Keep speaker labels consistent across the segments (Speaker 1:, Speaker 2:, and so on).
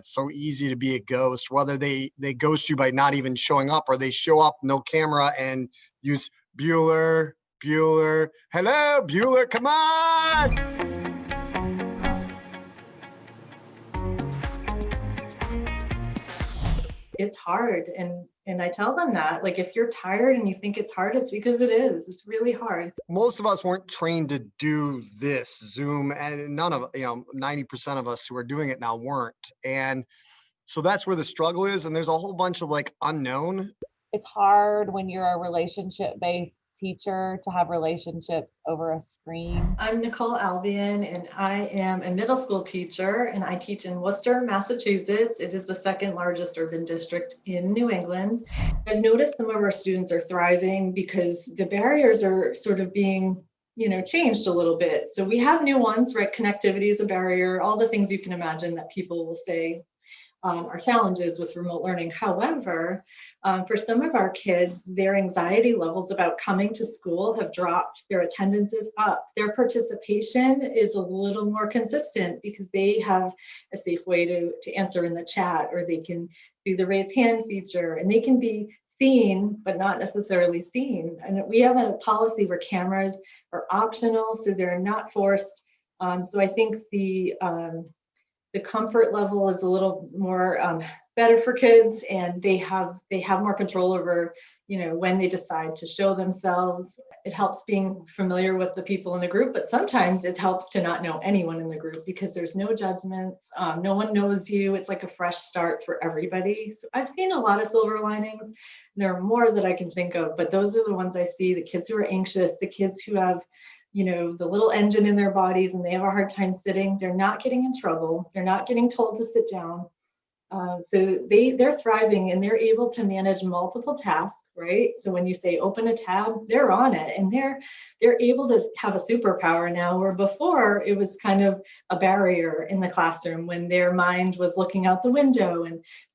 Speaker 1: It's so easy to be a ghost, whether they ghost you by not even showing up, or they show up, no camera, and use Bueller, Bueller, hello, Bueller, come on.
Speaker 2: It's hard. And I tell them that, like, if you're tired and you think it's hard, it's because it is. It's really hard.
Speaker 1: Most of us weren't trained to do this Zoom, and none of, 90% of us who are doing it now weren't. And so that's where the struggle is. And there's a whole bunch of like unknown.
Speaker 3: It's hard when you're a relationship-based teacher to have relationships over a screen.
Speaker 2: I'm Nicole Alvian, and I am a middle school teacher, and I teach in Worcester, Massachusetts. It is the second largest urban district in New England. I've noticed some of our students are thriving because the barriers are sort of being, changed a little bit. So we have new ones, right? Connectivity is a barrier, all the things you can imagine that people will say are challenges with remote learning. However, for some of our kids, their anxiety levels about coming to school have dropped. Their attendance is up. Their participation is a little more consistent because they have a safe way to answer in the chat, or they can do the raise hand feature, and they can be seen, but not necessarily seen. And we have a policy where cameras are optional, so they're not forced. So I think the comfort level is a little more better for kids, and they have more control over, when they decide to show themselves. It helps being familiar with the people in the group, but sometimes it helps to not know anyone in the group because there's no judgments. No one knows you. It's like a fresh start for everybody. So I've seen a lot of silver linings. There are more that I can think of, but those are the ones I see. The kids who are anxious, the kids who have the little engine in their bodies and they have a hard time sitting, they're not getting in trouble. They're not getting told to sit down. So they're thriving, and they're able to manage multiple tasks, right? So when you say open a tab, they're on it, and they're able to have a superpower now, where before it was kind of a barrier in the classroom when their mind was looking out the window.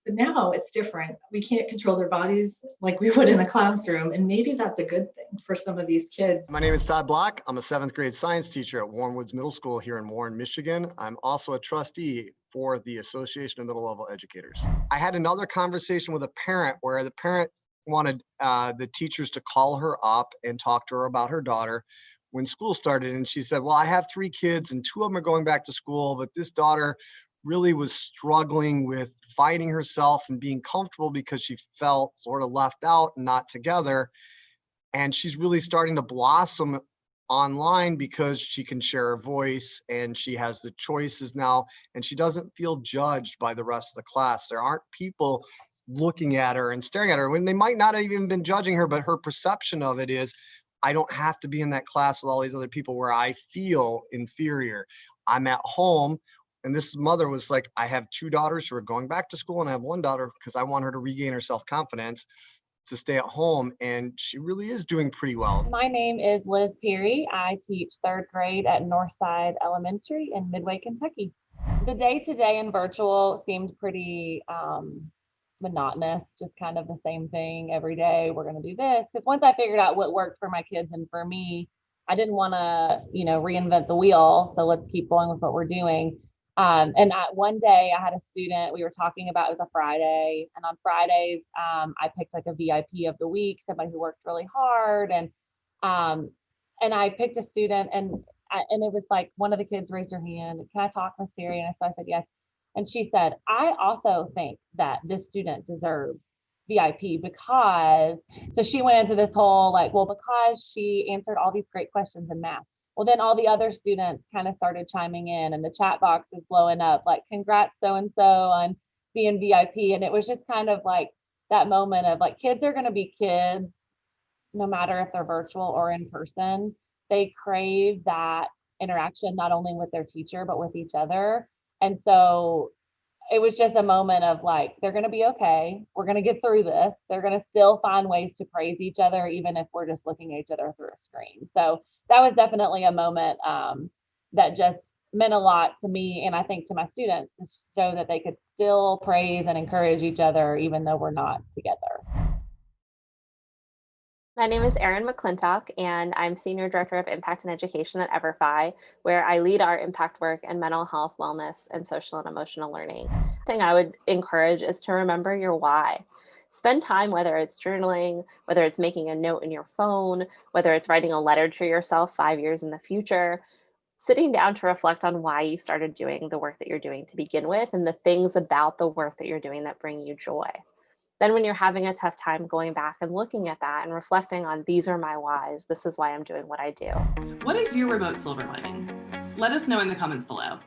Speaker 2: But now it's different. We can't control their bodies like we would in a classroom, and maybe that's a good thing for some of these kids.
Speaker 1: My name is Todd Block. I'm a 7th grade science teacher at Warren Woods Middle School here in Warren, Michigan. I'm also a trustee for the Association of Middle Level Educators. I had another conversation with a parent where the parent wanted the teachers to call her up and talk to her about her daughter when school started. And she said, well, I have 3 kids and 2 of them are going back to school, but this daughter really was struggling with finding herself and being comfortable because she felt sort of left out and not together. And she's really starting to blossom online because she can share her voice and she has the choices now, and she doesn't feel judged by the rest of the class. There aren't people looking at her and staring at her when they might not have even been judging her, but her perception of it is, I don't have to be in that class with all these other people where I feel inferior. I'm at home. And this mother was like, I have 2 daughters who are going back to school, and I have 1 daughter because I want her to regain her self-confidence to stay at home, and she really is doing pretty well.
Speaker 3: My name is Liz Peary. I teach 3rd grade at Northside Elementary in Midway, Kentucky. The day-to-day in virtual seemed pretty monotonous, just kind of the same thing every day. We're going to do this, because once I figured out what worked for my kids and for me, I didn't want to, reinvent the wheel. So let's keep going with what we're doing. One day I had a student, we were talking about, it was a Friday, and on Fridays, I picked like a VIP of the week, somebody who worked really hard. And I picked a student, and it was like, one of the kids raised her hand, can I talk, Miss Perry? And so I said, yes. And she said, I also think that this student deserves VIP because, so she went into this whole like, well, because she answered all these great questions in math. Well, then all the other students kind of started chiming in, and the chat box is blowing up, like, congrats so-and-so on being VIP. And it was just kind of like that moment of like, kids are going to be kids, no matter if they're virtual or in person. They crave that interaction, not only with their teacher, but with each other. And so it was just a moment of like, they're going to be okay. We're going to get through this. They're going to still find ways to praise each other, even if we're just looking at each other through a screen. So that was definitely a moment that just meant a lot to me, and I think to my students, to show that they could still praise and encourage each other, even though we're not together.
Speaker 4: My name is Erin McMahon, and I'm Senior Director of Impact and Education at EVERFI, where I lead our impact work in mental health, wellness, and social and emotional learning. thing I would encourage is to remember your why. Spend time, whether it's journaling, whether it's making a note in your phone, whether it's writing a letter to yourself 5 years in the future, sitting down to reflect on why you started doing the work that you're doing to begin with and the things about the work that you're doing that bring you joy. Then when you're having a tough time, going back and looking at that and reflecting on, these are my whys, this is why I'm doing what I do.
Speaker 5: What is your remote silver lining? Let us know in the comments below.